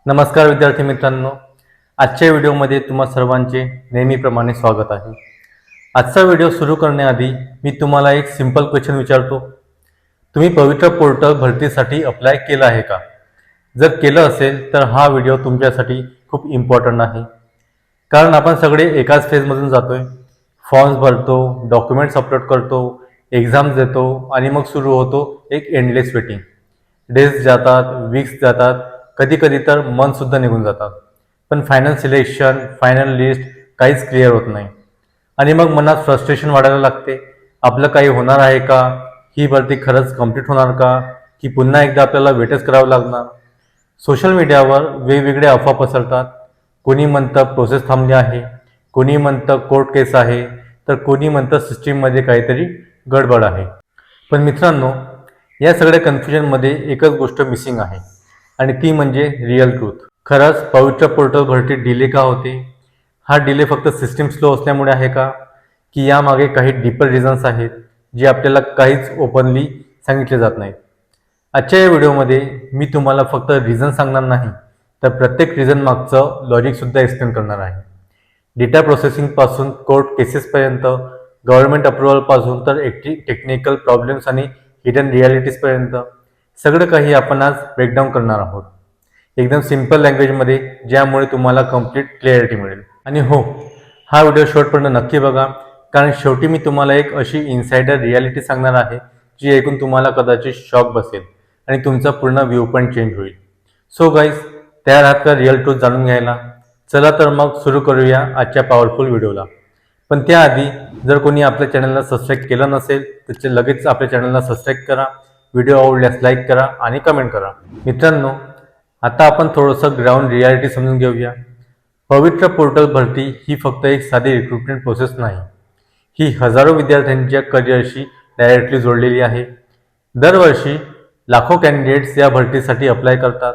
नमस्कार विद्यार्थी मित्रांनो, आजच्या व्हिडिओमध्ये तुम्हा सर्वांचे नेहमीप्रमाणे स्वागत आहे. आजचा व्हिडिओ सुरू करण्याआधी मी तुम्हाला एक सिंपल क्वेश्चन विचारतो. तुम्ही पवित्र पोर्टल भरतीसाठी अप्लाय केलं आहे का? जर केलं असेल तर हा व्हिडिओ तुमच्यासाठी खूप इम्पॉर्टंट आहे. कारण आपण सगळे एकाच फेजमधून जातोय. फॉर्म्स भरतो, डॉक्युमेंट्स अपलोड करतो, एक्झाम्स देतो आणि मग सुरू होतो एक एंडलेस वेटिंग. डेज जातात, वीक्स जातात, कधी कधी तर मंथसुद्धा निघून जातात. पण फायनल सिलेक्शन, फायनल लिस्ट काहीच क्लिअर होत नाही. आणि मग मनात फ्रस्ट्रेशन वाढायला लागते. आपलं काही होणार आहे का? ही भरती खरंच कम्प्लीट होणार का? की पुन्हा एकदा आपल्याला वेटच करावं लागणार? सोशल मीडियावर वेगवेगळे अफवा पसरतात. कोणी म्हणतं प्रोसेस थांबली आहे, कोणी म्हणतं कोर्ट केस आहे, तर कोणी म्हणतं सिस्टीममध्ये काहीतरी गडबड आहे. पण मित्रांनो, या सगळ्या कन्फ्युजनमध्ये एकच गोष्ट मिसिंग आहे आणि ती म्हणजे रिअल ट्रूथ. खरंच पवित्र पोर्टल भरती डिले का होते? हा डिले फक्त सिस्टीम स्लो असल्यामुळे आहे का, की यामागे काही डीपर रिझन्स आहेत जे आपल्याला काहीच ओपनली सांगितले जात नाहीत? आजच्या या व्हिडिओमध्ये मी तुम्हाला फक्त रिझन सांगणार नाही, तर प्रत्येक रिझन मागचं लॉजिकसुद्धा एक्सप्लेन करणार आहे. डेटा प्रोसेसिंगपासून कोर्ट केसेसपर्यंत, गव्हर्नमेंट अप्रुव्हलपासून तर टेक्निकल प्रॉब्लेम्स आणि हिडन रियालिटीजपर्यंत सगळं काही आपण आज ब्रेकडाऊन करणार आहोत, एकदम सिम्पल लँग्वेजमध्ये, ज्यामुळे तुम्हाला कम्प्लीट क्लॅरिटी मिळेल. आणि हो, हा व्हिडिओ शेवटपर्यंत नक्की बघा, कारण शेवटी मी तुम्हाला एक अशी इन्सायडर रियालिटी सांगणार आहे जी ऐकून तुम्हाला कदाचित शॉक बसेल आणि तुमचा पूर्ण व्ह्यू पॉईंट चेंज होईल. सो गाईज, तयार आहात का रिअल ट्रूथ जाणून घ्यायला? चला तर मग सुरू करूया आजच्या पॉवरफुल व्हिडिओला. पण त्याआधी जर कोणी आपल्या चॅनलला सबस्क्राईब केलं नसेल तर लगेच आपल्या चॅनलला सबस्क्राईब करा. व्हिडिओ आवडल्यास लाईक करा आणि कमेंट करा. मित्रांनो, आता आपण थोडंसं ग्राउंड रियालिटी समजून घेऊया. पवित्र पोर्टल भरती ही फक्त एक साधी रिक्रुटमेंट प्रोसेस नाही. ही हजारो विद्यार्थ्यांच्या करिअरशी डायरेक्टली जोडलेली आहे. दरवर्षी लाखो कॅन्डिडेट्स या भरतीसाठी अप्लाय करतात.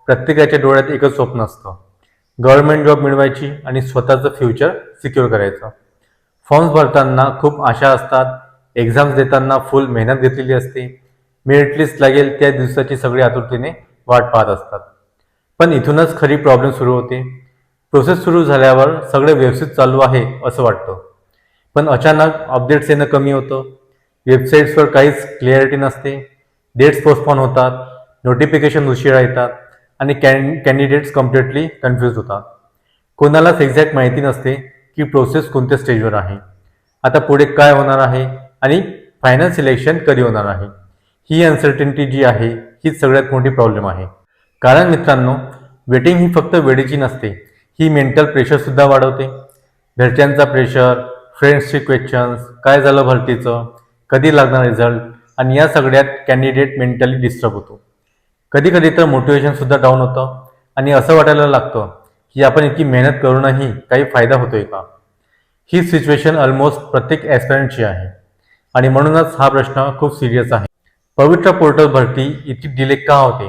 प्रत्येकाच्या डोळ्यात एकच स्वप्न असतं, गव्हर्नमेंट जॉब मिळवायची आणि स्वतःचं फ्युचर सिक्युअर करायचं. फॉर्म्स भरताना खूप आशा असतात, एक्झाम्स देताना फुल मेहनत घेतलेली असते, मेरिट लिस्ट लागेल त्या दिवसाची सगळी आतुरतेने वाट पाहत असतात. पण इथूनच खरी प्रॉब्लेम सुरू होते. प्रोसेस सुरू झाल्यावर सगळे व्यवस्थित चालू आहे असं वाटतं, पण अचानक अपडेट्स येणं कमी होतं, वेबसाईट्सवर काहीच क्लिअरिटी नसते, डेट्स पोस्टपोन होतात, नोटिफिकेशन उशिरा येतात आणि कॅन्डिडेट्स कम्प्लिटली कन्फ्यूज होतात. कोणालाच एक्झॅक्ट माहिती नसते की प्रोसेस कोणत्या स्टेजवर आहे, आता पुढे काय होणार आहे आणि फायनल सिलेक्शन कधी होणार आहे. ही अनसर्टिनिटी जी आहे हीच सगळ्यात मोठी प्रॉब्लेम आहे. कारण मित्रांनो, वेटिंग ही फक्त वेळेची नसते, ही मेंटल प्रेशरसुद्धा वाढवते. घरच्यांचा प्रेशर, फ्रेंड्सचे क्वेश्चन्स, काय झालं भरतीचं, कधी लागणार रिझल्ट, आणि या सगळ्यात कॅन्डिडेट मेंटली डिस्टर्ब होतो. कधी कधी तर मोटिवेशनसुद्धा डाऊन होतं आणि असं वाटायला लागतं की आपण इतकी मेहनत करूनही काही फायदा होतोय का? ही सिच्युएशन ऑलमोस्ट प्रत्येक ॲस्पिरंटची आहे आणि म्हणूनच हा प्रश्न खूप सिरियस आहे. पवित्र पोर्टल भरती इतकी डिले का होते?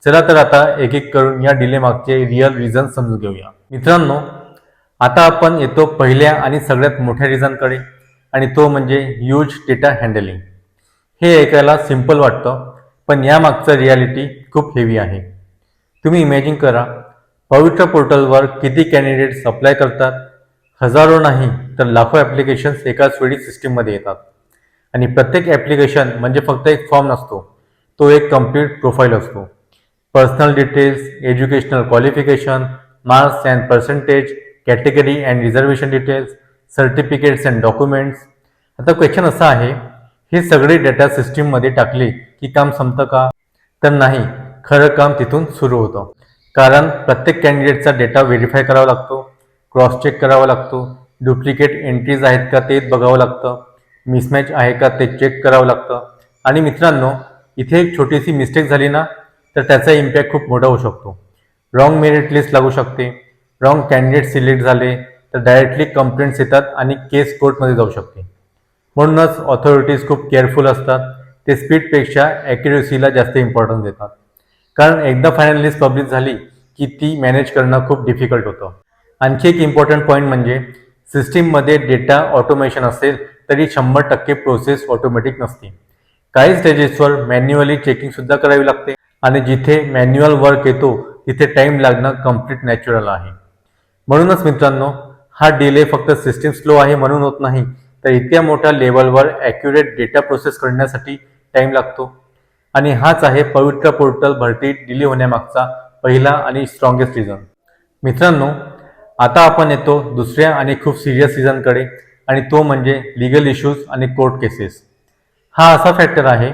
चला तर आता एक एक करून या डिले मागचे रिअल रिझन समजून घेऊया. मित्रांनो, आता आपण येतो पहिल्या आणि सगळ्यात मोठ्या रिझनकडे, आणि तो म्हणजे ह्यूज डेटा हँडलिंग. हे ऐकायला सिम्पल वाटतं, पण यामागचं रियालिटी खूप हेवी आहे. तुम्ही इमॅजिन करा, पवित्र पोर्टलवर किती कॅन्डिडेट्स अप्लाय करतात? हजारो नाही तर लाखो ॲप्लिकेशन्स एकाच वेळी सिस्टीममध्ये येतात. आणि प्रत्येक ॲप्लिकेशन म्हणजे फक्त एक फॉर्म नसतो, तो एक कम्प्लीट प्रोफाईल असतो. Personal details, educational qualification, marks and percentage, category and reservation details, certificates and documents. आता क्वेश्चन असा आहे, हे सगळे डेटा सिस्टीममध्ये टाकले की काम संपतं का? तर नाही, खरं काम तिथून सुरू होतं. कारण प्रत्येक कॅन्डिडेटचा डेटा व्हेरीफाय करावा लागतो, क्रॉस चेक करावा लागतो, डुप्लिकेट एंट्रीज आहेत का ते बघावं लागतं, मिसमॅच आहे का ते चेक करावं लागतं. आणि मित्रांनो, इथे एक छोटीशी मिस्टेक झाली ना तर त्याचा इम्पॅक्ट खूप मोठा होऊ शकतो. रॉंग मेरिट लिस्ट लागू शकते, रॉंग कॅन्डिडेट सिलेक्ट झाले तर डायरेक्टली कंप्लेंट्स येतात आणि केस कोर्टमध्ये जाऊ शकते. म्हणूनच ऑथॉरिटीज खूप केअरफुल असतात. ते स्पीडपेक्षा ॲक्युरेसीला जास्त इम्पॉर्टन्स देतात. कारण एकदा फायनल लिस्ट पब्लिश झाली की ती मॅनेज करणं खूप डिफिकल्ट होतं. आणखी एक इम्पॉर्टंट पॉईंट म्हणजे सिस्टीममध्ये डेटा ऑटोमेशन असेल तरी 100% प्रोसेस ऑटोमॅटिक नसते. काही स्टेजेसवर मॅन्युअली चेकिंगसुद्धा करावी लागते आणि जिथे मॅन्युअल वर्क येतो तिथे टाइम लागणं कम्प्लीट नॅचरल आहे. म्हणूनच मित्रांनो, हा डिले फक्त सिस्टीम स्लो आहे म्हणून होत नाही, तर इतक्या मोठ्या लेवलवर ॲक्युरेट डेटा प्रोसेस करण्यासाठी टाइम लागतो. आणि हाच आहे पवित्र पोर्टल भरती डिले होण्यामागचा पहिला आणि स्ट्रॉंगेस्ट रिझन. मित्रांनो, आता आपण येतो दुसऱ्या आणि खूप सिरियस रिझनकडे, आणि तो म्हणजे लिगल इश्यूज आणि कोर्ट केसेस. हा असा फॅक्टर आहे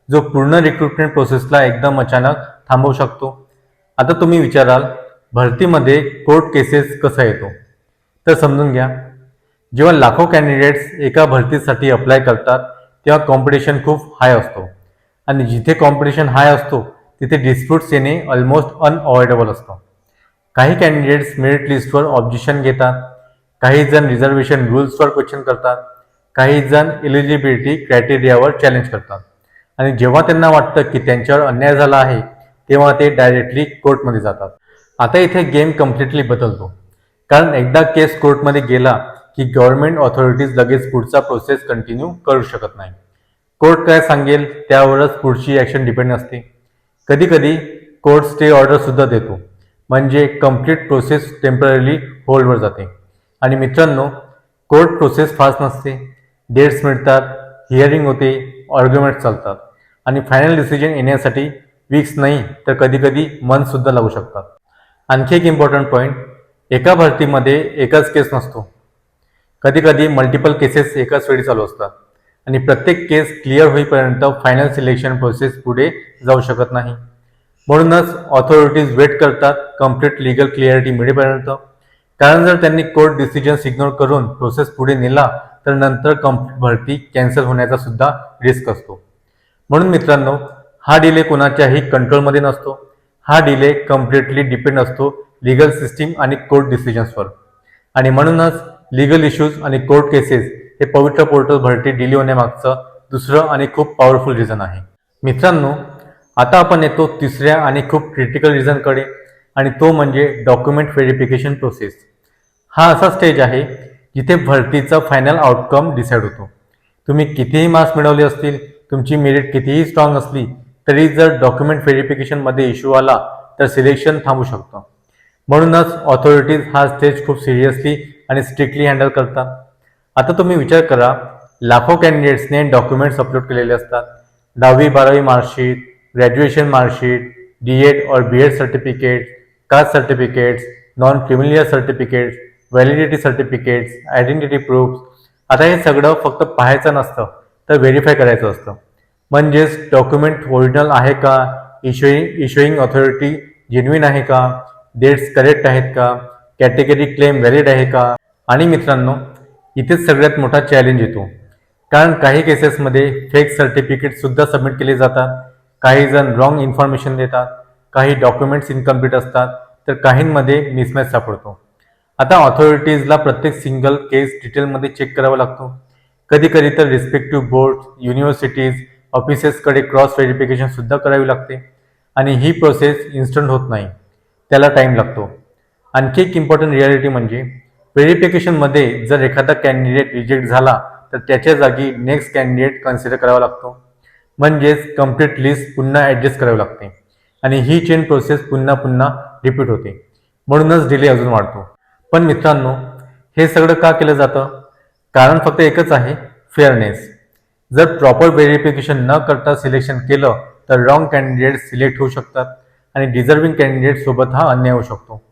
जो पूर्ण रिक्रुटमेंट प्रोसेसला एकदम अचानक थांबवू शकतो. आता तुम्ही विचाराल, भरतीमध्ये कोर्ट केसेस कसा येतो? तर समजून घ्या. जेव्हा लाखो कॅन्डिडेट्स एका भरतीसाठी अप्लाय करतात तेव्हा कॉम्पिटिशन खूप हाय असतो, आणि जिथे कॉम्पिटिशन हाय असतो तिथे डिस्प्यूट्स येणे ऑलमोस्ट अनअवॉइडेबल असतं. काही कॅन्डिडेट्स मेरिट लिस्टवर ऑब्जेक्शन घेतात, काही जण रिझर्वेशन रूल्सवर क्वेश्चन करतात, काही जण एलिजिबिलिटी क्रायटेरियावर चॅलेंज करतात, आणि जेव्हा त्यांना वाटतं की त्यांच्यावर अन्याय झाला आहे तेव्हा ते डायरेक्टली कोर्टमध्ये जातात. आता इथे गेम कम्प्लिटली बदलतो, कारण एकदा केस कोर्टमध्ये गेला की गव्हर्नमेंट ऑथॉरिटीज लगेच पुढचा प्रोसेस कंटिन्यू करू शकत नाही. कोर्ट काय सांगेल त्यावरच पुढची ॲक्शन डिपेंड असते. कधी कधी कोर्ट स्टे ऑर्डर सुद्धा देतो, म्हणजे कम्प्लीट प्रोसेस टेम्पररी होल्डवर जाते. आणि मित्रांनो, कोर्ट प्रोसेस फास्ट नसते. डेट्स मिळतात, हिअरिंग होते, आर्ग्युमेंट चालतात, आणि फायनल डिसिजन येण्यासाठी वीक्स नाही तर कधी कधी मंथ सुद्धा लागू शकतात. आणखी एक इम्पॉर्टंट पॉईंट, एका भरतीमध्ये एकच केस नसतो. कधी कधी मल्टिपल केसेस एकाच वेळी चालू असतात, आणि प्रत्येक केस क्लिअर होईपर्यंत फायनल सिलेक्शन प्रोसेस पुढे जाऊ शकत नाही. म्हणूनच ऑथॉरिटीज वेट करतात कम्प्लीट लिगल क्लिअरिटी मिळेपर्यंत, कारण जर त्यांनी कोर्ट डिसिजन्स इग्नोर करून प्रोसेस पुढे नेला तर नंतर कम्प्लीट भरती कॅन्सल होण्याचा सुद्धा रिस्क असतो. म्हणून मित्रांनो, हा डिले कोणाच्याही कंट्रोलमध्ये नसतो. हा डिले कम्प्लिटली डिपेंड असतो लिगल सिस्टीम आणि कोर्ट डिसिजन्सवर. आणि म्हणूनच लिगल इश्यूज आणि कोर्ट केसेस हे पवित्र पोर्टल भरती डिले होण्यामागचं दुसरं आणि खूप पॉवरफुल रिझन आहे. मित्रांनो, आता आपण येतो तिसऱ्या आणि खूप क्रिटिकल रिझनकडे, आणि तो म्हणजे डॉक्युमेंट व्हेरिफिकेशन प्रोसेस. हा असा स्टेज आहे जिथे भरतीचा फायनल आउटकम डिसाईड होतो. तुम्ही कितीही मार्क्स मिळवले असतील, तुमची मेरिट कितीही स्ट्रॉंग असली, तरी जर डॉक्युमेंट व्हेरिफिकेशनमध्ये इश्यू आला तर सिलेक्शन थांबू शकतं. म्हणूनच ऑथॉरिटीज हा स्टेज खूप सिरियसली आणि स्ट्रिक्टली हँडल करतात. आता तुम्ही विचार करा, लाखो कॅन्डिडेट्सने डॉक्युमेंट्स अपलोड केलेले असतात. 10वी-12वी मार्कशीट, ग्रॅज्युएशन मार्कशीट, DED और BEd certificates, caste certificates, non creamy layer certificates, validity certificates, identity proofs. आता हे सगळं फक्त पाहायचं नसतं तर व्हेरीफाय करायचं असतं. म्हणजेच डॉक्युमेंट ओरिजिनल आहे का, इश्युईंग ऑथॉरिटी जेन्युइन आहे का, डेट्स करेक्ट आहेत का, कॅटेगरी क्लेम व्हॅलिड आहे का. आणि मित्रांनो, इथेच सगळ्यात मोठा चॅलेंज येतो, कारण काही केसेसमध्ये फेक सर्टिफिकेट सुद्धा सबमिट केले जातात, काही जण रॉंग इन्फॉर्मेशन देतात, काही डॉक्युमेंट्स इनकम्प्लीट असतात, तर काहींमध्ये मिसमॅच सापडतो. आता ऑथॉरिटीजला प्रत्येक सिंगल केस डिटेलमध्ये चेक करावा लागतो. कधी कधी तर रिस्पेक्टिव्ह बोर्ड, युनिव्हर्सिटीज, ऑफिसेसकडे क्रॉस व्हेरिफिकेशन सुद्धा करावी लागते. आणि ही प्रोसेस इन्स्टंट होत नाही, त्याला टाईम लागतो. आणखी एक इम्पॉर्टंट रियालिटी म्हणजे व्हेरिफिकेशनमध्ये जर एखादा कॅन्डिडेट रिजेक्ट झाला तर त्याच्या जागी नेक्स्ट कॅन्डिडेट कन्सिडर करावा लागतो. म्हणजेच कम्प्लीट लिस्ट पुन्हा ॲडजस्ट करावी लागते, आणि ही चेन प्रोसेस पुन्हा पुन्हा रिपीट होते. म्हणूनच डिले अजून वाढतो. पण मित्रांनो, हे सगळं का केलं जातं? कारण फक्त एकच आहे, फेअरनेस. जर प्रॉपर व्हेरिफिकेशन न करता सिलेक्शन केलं तर रॉंग कॅन्डिडेट सिलेक्ट होऊ शकतात, आणि डिझर्विंग कॅन्डिडेट सोबत हा अन्याय होऊ शकतो.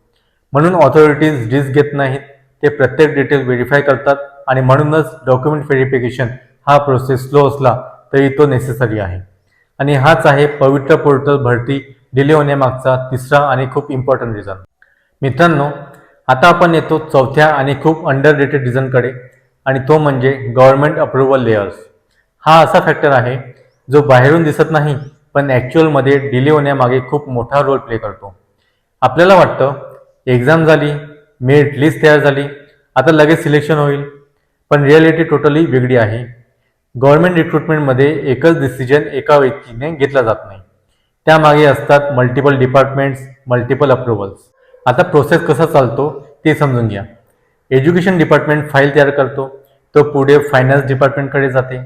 म्हणून ऑथॉरिटीज रिस्क घेत नाहीत, ते प्रत्येक डिटेल व्हेरीफाय करतात. आणि म्हणूनच डॉक्युमेंट व्हेरिफिकेशन हा प्रोसेस स्लो असला तरी तो नेसेसरी आहे. आणि हाच आहे पवित्र पोर्टल भरती डिले होण्यामागचा तिसरा आणि खूप इम्पॉर्टंट रिझन. मित्रांनो, आता आपण येतो चौथ्या आणि खूप अंडररेटेड रिझनकडे, आणि तो म्हणजे गव्हर्नमेंट अप्रुव्हल लेयर्स. हा असा फॅक्टर आहे जो बाहेरून दिसत नाही, पण ॲक्च्युअलमध्ये डिले होण्यामागे खूप मोठा रोल प्ले करतो. आपल्याला वाटतं एक्झाम झाली, मेरिट लिस्ट तयार झाली, आता लगेच सिलेक्शन होईल, पण रिॲलिटी टोटली वेगळी आहे. गव्हर्नमेंट रिक्रुटमेंटमध्ये एकच डिसिजन एका व्यक्तीने घेतला जात नाही. त्यामागे असतात मल्टिपल डिपार्टमेंट्स, मल्टिपल अप्रुव्हल्स. आता प्रोसेस कसा चालतो ते समजून घ्या. एज्युकेशन डिपार्टमेंट फाईल तयार करतो, तो पुढे फायनान्स डिपार्टमेंटकडे जाते,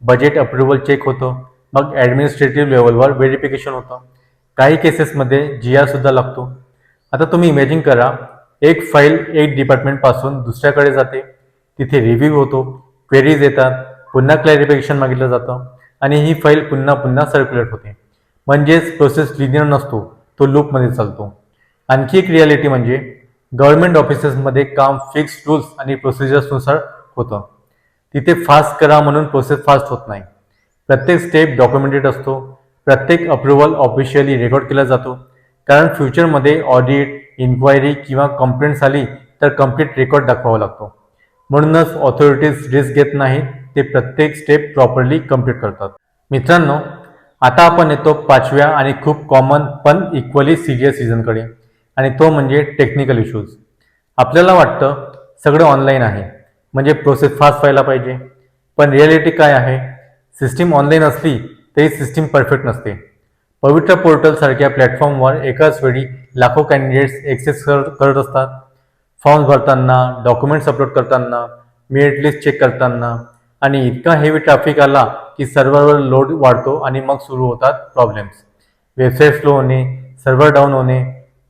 बजेट अप्रुव्हल चेक होतं, मग ॲडमिनिस्ट्रेटिव्ह लेवलवर व्हेरिफिकेशन होतं. काही केसेसमध्ये GR सुद्धा लागतो. आता तुम्ही इमॅजिन करा, एक फाईल एक डिपार्टमेंटपासून दुसऱ्याकडे जाते, तिथे रिव्ह्यू होतो, क्वेरीज येतात, पुन्हा क्लॅरिफिकेशन मागितलं जातं आणि ही फाईल पुन्हा पुन्हा सर्क्युलेट होते. म्हणजेच प्रोसेस लिनियर नसतो, तो लूपमध्ये चालतो. आणखी एक रियालिटी म्हणजे गव्हर्नमेंट ऑफिसेसमध्ये काम फिक्स रूल्स आणि प्रोसिजर्सनुसार होतं. तिथे फास्ट करा म्हणून प्रोसेस फास्ट होत नाही. प्रत्येक स्टेप डॉक्युमेंटेड असतो, प्रत्येक अप्रुव्हल ऑफिशियली रेकॉर्ड केला जातो, कारण फ्युचरमध्ये ऑडिट, इन्क्वायरी किंवा कंप्लेंट्स आली तर कम्प्लीट रेकॉर्ड दाखवावा लागतो. म्हणूनच ऑथॉरिटीज रिस्क घेत नाहीत, ते प्रत्येक स्टेप प्रॉपरली कंप्लीट करतात. मित्रांनो, आता आपण येतो पाचव्या आणि खूप कॉमन पण इक्वली सिरियस रिझनकडे, आणि तो म्हणजे टेक्निकल इश्यूज. आपल्याला वाटतं सगळं ऑनलाईन आहे म्हणजे प्रोसेस फास्ट व्हायला पाहिजे, पण रिॲलिटी काय आहे? सिस्टीम ऑनलाईन असली तरी सिस्टीम परफेक्ट नसते. पवित्र पोर्टल सारख्या प्लॅटफॉर्मवर एकाच वेळी लाखो कॅन्डिडेट्स ॲक्सेस करत असतात. फॉर्म्स भरताना, डॉक्युमेंट्स अपलोड करताना, मेरिट लिस्ट चेक करताना, आणि इतका हेवी ट्रॅफिक आला की सर्व्हरवर लोड वाढतो आणि मग सुरू होतात प्रॉब्लेम्स. वेबसाईट स्लो होणे, सर्व्हर डाऊन होणे,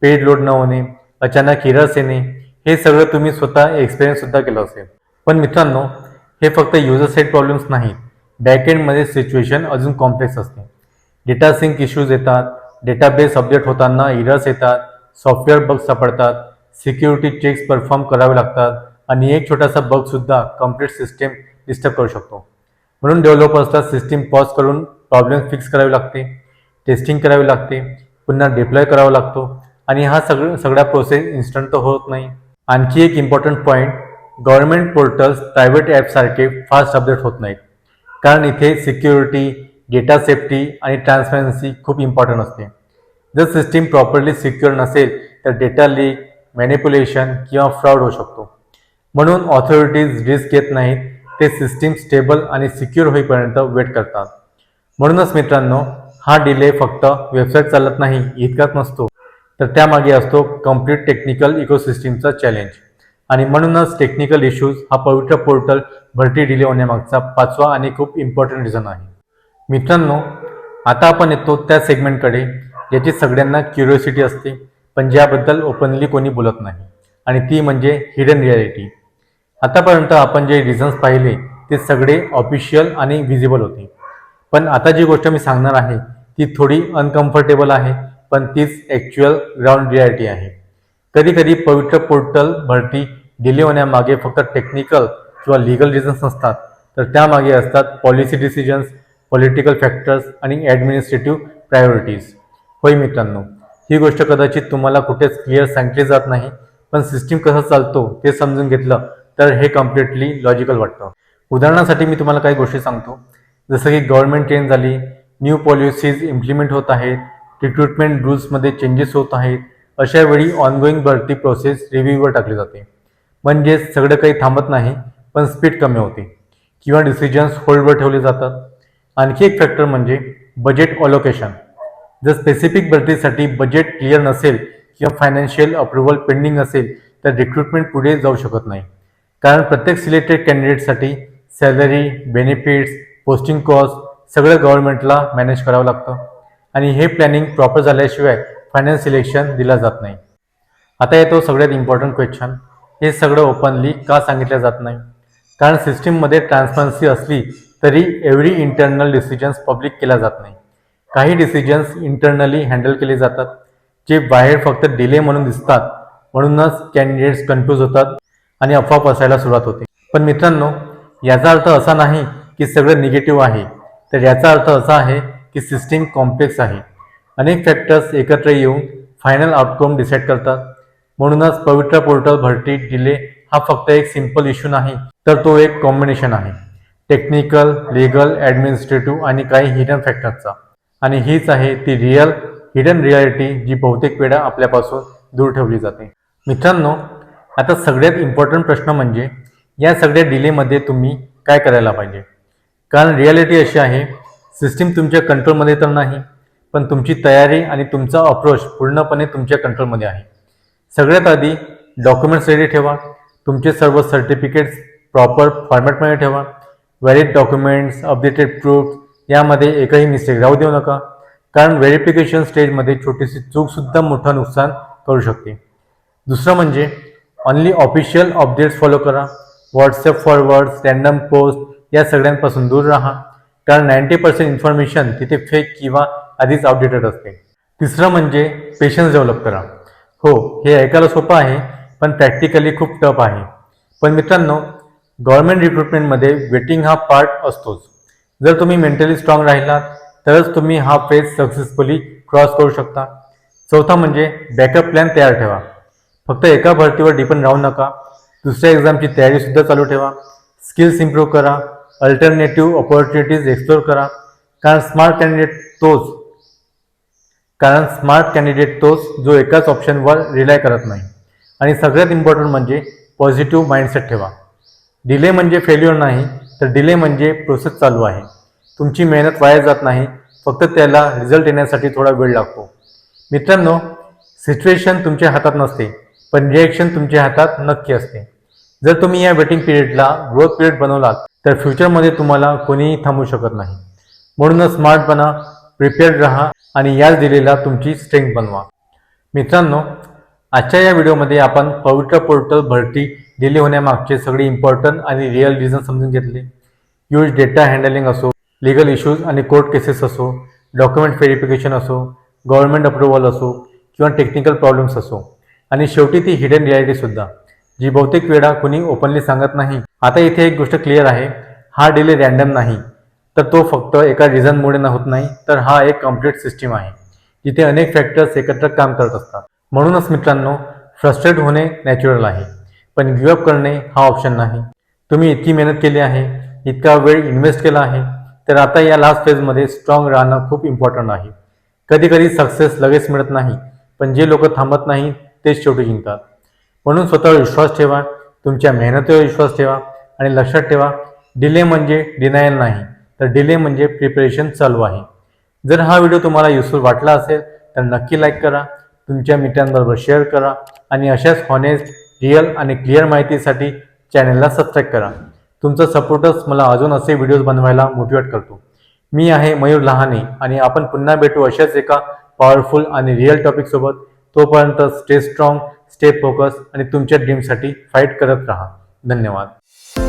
पेज लोड न होणे, अचानक एरर्स येणे, हे सगळं तुम्ही स्वतः एक्सपिरियन्ससुद्धा केलं असेल. पण मित्रांनो, हे फक्त युजर साईड प्रॉब्लेम्स नाहीत. बॅकएंडमध्ये सिच्युएशन अजून कॉम्प्लेक्स असते. डेटा सिंक इश्यूज येतात, डेटाबेस अपडेट होताना एरर्स येतात, सॉफ्टवेअर बग्स सापडतात, सिक्युरिटी चेक्स परफॉर्म करावे लागतात, आणि एक छोटासा बगसुद्धा कंप्लीट सिस्टीम डिस्टर्ब करू शकतो. म्हणून डेव्हलपर्सला सिस्टीम पॉज करून प्रॉब्लेम फिक्स करावे लागते, टेस्टिंग करावी लागते, पुन्हा डिप्लॉय करावा लागतो, आणि हा सगळ्या प्रोसेस इन्स्टंट तर होत नाही. आणखी एक important point, government portals private ॲपसारखे फास्ट अपडेट होत नाहीत, कारण इथे सिक्युरिटी, डेटा सेफ्टी आणि ट्रान्सपरन्सी खूप इम्पॉर्टंट असते. जर सिस्टीम प्रॉपरली सिक्युअर नसेल तर डेटा लीक, मॅनिप्युलेशन किंवा फ्रॉड होऊ शकतो. म्हणून ऑथॉरिटीज रिस्क घेत नाहीत, ते सिस्टीम स्टेबल आणि सिक्युअर होईपर्यंत वेट करतात. म्हणूनच मित्रांनो, हा डिले फक्त वेबसाईट चालत नाही इतकाच नसतो, तर त्यामागे असतो कम्प्लीट टेक्निकल इकोसिस्टीमचा चॅलेंज. आणि म्हणूनच टेक्निकल इश्यूज हा पवित्र पोर्टल भरती डिले होण्यामागचा पाचवा आणि खूप इम्पॉर्टंट रिझन आहे. मित्रांनो, आता आपण येतो त्या सेगमेंटकडे ज्याची सगळ्यांना क्युरिओसिटी असते, पण ज्याबद्दल ओपनली कोणी बोलत नाही, आणि ती म्हणजे हिडन रियालिटी. आतापर्यंत आपण जे रिझन्स पाहिले ते सगळे ऑफिशियल आणि व्हिजिबल होते, पण आता जी गोष्ट मी सांगणार आहे ती थोडी अनकम्फर्टेबल आहे, पण तीच ॲक्च्युअल ग्राउंड रियालिटी आहे. कधी कधी पवित्र पोर्टल भरती डिले होण्यामागे फक्त टेक्निकल किंवा लिगल रिझन्स नसतात, तर त्यामागे असतात पॉलिसी डिसिजन्स, पॉलिटिकल फॅक्टर्स आणि ॲडमिनिस्ट्रेटिव्ह प्रायोरिटीज. होय मित्रांनो, ही गोष्ट कदाचित तुम्हाला कुठेच क्लिअर सांगितली जात नाही, पण सिस्टीम कसं चालतो ते समजून घेतलं तर हे कम्प्लिटली लॉजिकल वाटतं. उदाहरणासाठी मी तुम्हाला काही गोष्टी सांगतो, जसं की गव्हर्नमेंट चेंज झाली, न्यू पॉलिसीज इम्प्लिमेंट होत आहेत, रिक्रुटमेंट रूल्समध्ये चेंजेस होत आहेत, अशा वेळी ऑनगोईंग भरती प्रोसेस रिव्ह्यूवर टाकली जाते. म्हणजेच सगळं काही थांबत नाही, पण स्पीड कमी होते किंवा डिसिजन्स होल्डवर ठेवले जातात. आणखी एक फॅक्टर म्हणजे बजेट ऑलोकेशन. जर स्पेसिफिक भरतीसाठी बजेट क्लिअर नसेल किंवा फायनान्शियल अप्रुव्हल पेंडिंग असेल तर रिक्रुटमेंट पुढे जाऊ शकत नाही, कारण प्रत्येक सिलेक्टेड कॅन्डिडेटसाठी सॅलरी, बेनिफिट्स, पोस्टिंग कॉस्ट सगळं गव्हर्नमेंटला मॅनेज करावं लागतं, आणि हे प्लॅनिंग प्रॉपर झाल्याशिवाय फायनल सिलेक्शन दिला जात नाही. आता येतो सगळ्यात इम्पॉर्टंट क्वेश्चन, हे सगळं ओपनली का सांगितलं जात नाही? कारण सिस्टीममध्ये ट्रान्सपरन्सी असली तरी एव्हरी इंटरनल डिसिजन्स पब्लिक केला जात नाही. काही डिसिजन्स इंटरनली हँडल केले जातात, जे बाहेर फक्त डिले म्हणून दिसतात. म्हणूनच कॅन्डिडेट्स कन्फ्यूज होतात आणि अफवा पसरायला सुरुवात होते. पण मित्रांनो, याचा अर्थ असा नाही की सगळं निगेटिव्ह आहे, तर याचा अर्थ असा आहे की सिस्टीम कॉम्प्लेक्स आहे. अनेक फॅक्टर्स एकत्र येऊन फायनल आउटकम डिसाईड करतात. म्हणूनच पवित्र पोर्टल भरती डिले हा फक्त एक सिंपल इश्यू नाही, तर तो एक कॉम्बिनेशन आहे टेक्निकल, लीगल, ॲडमिनिस्ट्रेटिव्ह आणि काही हिडन फॅक्टरचा. आणि हीच आहे ती हिडन रियालिटी जी बहुतेक वेळा आपल्यापासून दूर ठेवली जाते. मित्रांनो, आता सगळ्यात इम्पॉर्टंट प्रश्न म्हणजे या सगळ्या डिलेमध्ये तुम्ही काय करायला पाहिजे? कारण रियालिटी अशी आहे, सिस्टीम तुमच्या कंट्रोलमध्ये तर नाही, पण तुमची तयारी आणि तुमचा अप्रोच पूर्णपणे तुमच्या कंट्रोलमध्ये आहे. सगळ्यात आधी डॉक्युमेंट्स रेडी ठेवा. तुमचे सर्व सर्टिफिकेट्स प्रॉपर फॉर्मॅटमध्ये ठेवा. व्हॅलिड डॉक्युमेंट्स, अपडेटेड प्रूफ, यामध्ये एकही मिस्टेक राहू देऊ नका, कारण व्हेरिफिकेशन स्टेजमध्ये छोटीशी चूकसुद्धा मोठं नुकसान करू शकते. दुसरं म्हणजे ऑनली ऑफिशियल अपडेट्स फॉलो करा. व्हॉट्सअप फॉरवर्ड्स, रॅन्डम पोस्ट या सगळ्यांपासून दूर राहा, कारण 90% इन्फॉर्मेशन तिथे फेक किंवा आधीच आउटडेटेड असते. तिसरं म्हणजे पेशन्स डेव्हलप करा. हो, हे ऐकायला सोपं आहे, पण प्रॅक्टिकली खूप टफ आहे. पण मित्रांनो, गव्हर्नमेंट रिक्रुटमेंटमध्ये वेटिंग हा पार्ट असतोच. जर तुम्ही मेंटली स्ट्रॉंग राहिलात तरच तुम्ही हा फेज सक्सेसफुली क्रॉस करू शकता. चौथा म्हणजे बॅकअप प्लॅन तयार ठेवा. फक्त एका भरतीवर डिपेंड राहू नका. दुसऱ्या एक्झामची तयारीसुद्धा चालू ठेवा. स्किल्स इम्प्रूव्ह करा. अल्टरनेटिव्ह ऑपॉर्च्युनिटीज एक्सप्लोर करा. कारण स्मार्ट कॅन्डिडेट तोच जो एकाच ऑप्शनवर रिलाय करत नाही. आणि सगळ्यात इम्पॉर्टंट म्हणजे पॉझिटिव्ह माइंडसेट ठेवा. डिले म्हणजे फेल्युअर नाही, तर डिले म्हणजे प्रोसेस चालू आहे. तुमची मेहनत वाया जात नाही, फक्त त्याला रिझल्ट येण्यासाठी थोडा वेळ लागतो. मित्रांनो, सिच्युएशन तुमच्या हातात नसते, पण रिएक्शन तुमच्या हातात नक्की असते. जर तुम्ही या वेटिंग पिरियडला ग्रोथ पिरियड बनवलात तर फ्युचरमध्ये तुम्हाला कोणीही थांबवू शकत नाही. म्हणूनच स्मार्ट बना, प्रिपेअर्ड राहा आणि याच डिलेला तुमची स्ट्रेंथ बनवा. मित्रांनो, आजच्या या व्हिडिओमध्ये आपण पवित्र पोर्टल भरती डिले होण्यामागचे सगळे इम्पॉर्टंट आणि रिअल रिझन समजून घेतले. ह्यूज डेटा हँडलिंग असो, लिगल इश्यूज आणि कोर्ट केसेस असो, डॉक्युमेंट व्हेरिफिकेशन असो, गव्हर्नमेंट अप्रुव्हल असो किंवा टेक्निकल प्रॉब्लेम्स असो, आणि शेवटी ती हिडन रियालिटीसुद्धा, जी बहुतेक वेळा कोणी ओपनली सांगत नाही. आता इथे एक गोष्ट क्लिअर आहे, हा डिले रॅन्डम नाही, तर तो फक्त एका रिझनमुळे होत नाही, तर हा एक कम्प्लीट सिस्टीम आहे जिथे अनेक फॅक्टर्स एकत्र काम करत असतात. म्हणूनच मित्रांनो, फ्रस्ट्रेट होणे नॅचरल आहे, पण गिव्हअप करणे हा ऑप्शन नाही. तुम्ही इतकी मेहनत केली आहे, इतका वेळ इन्व्हेस्ट केला आहे, तर आता या लास्ट फेजमध्ये स्ट्रॉंग राहणं खूप इम्पॉर्टंट आहे. कधी कधी सक्सेस लगेच मिळत नाही, पण जे लोक थांबत नाही तेच शेवटी जिंकतात. म्हणून स्वतःवर विश्वास ठेवा, तुमच्या मेहनतीवर विश्वास ठेवा आणि लक्षात ठेवा, डिले म्हणजे डिनायल नाही, तर डिले म्हणजे प्रिपरेशन चालू आहे. जर हा व्हिडिओ तुम्हाला युजफुल वाटला असेल तर नक्की लाईक करा, तुमच्या मित्रांबरोबर शेअर करा आणि अशाच हॉनेस्ट, रिअल आणि क्लिअर माहितीसाठी चॅनलला सबस्क्राईब करा. तुमचा सपोर्टच मला अजून असे व्हिडिओज बनवायला मोटिवेट करतो. मी आहे मयूर लहाने आणि आपण पुन्हा भेटू अशाच एका पॉवरफुल आणि रिअल टॉपिकसोबत. तोपर्यंत स्टे स्ट्रॉंग, स्टे फोकस आणि तुमच्या ड्रीमसाठी फाईट करत राहा. धन्यवाद.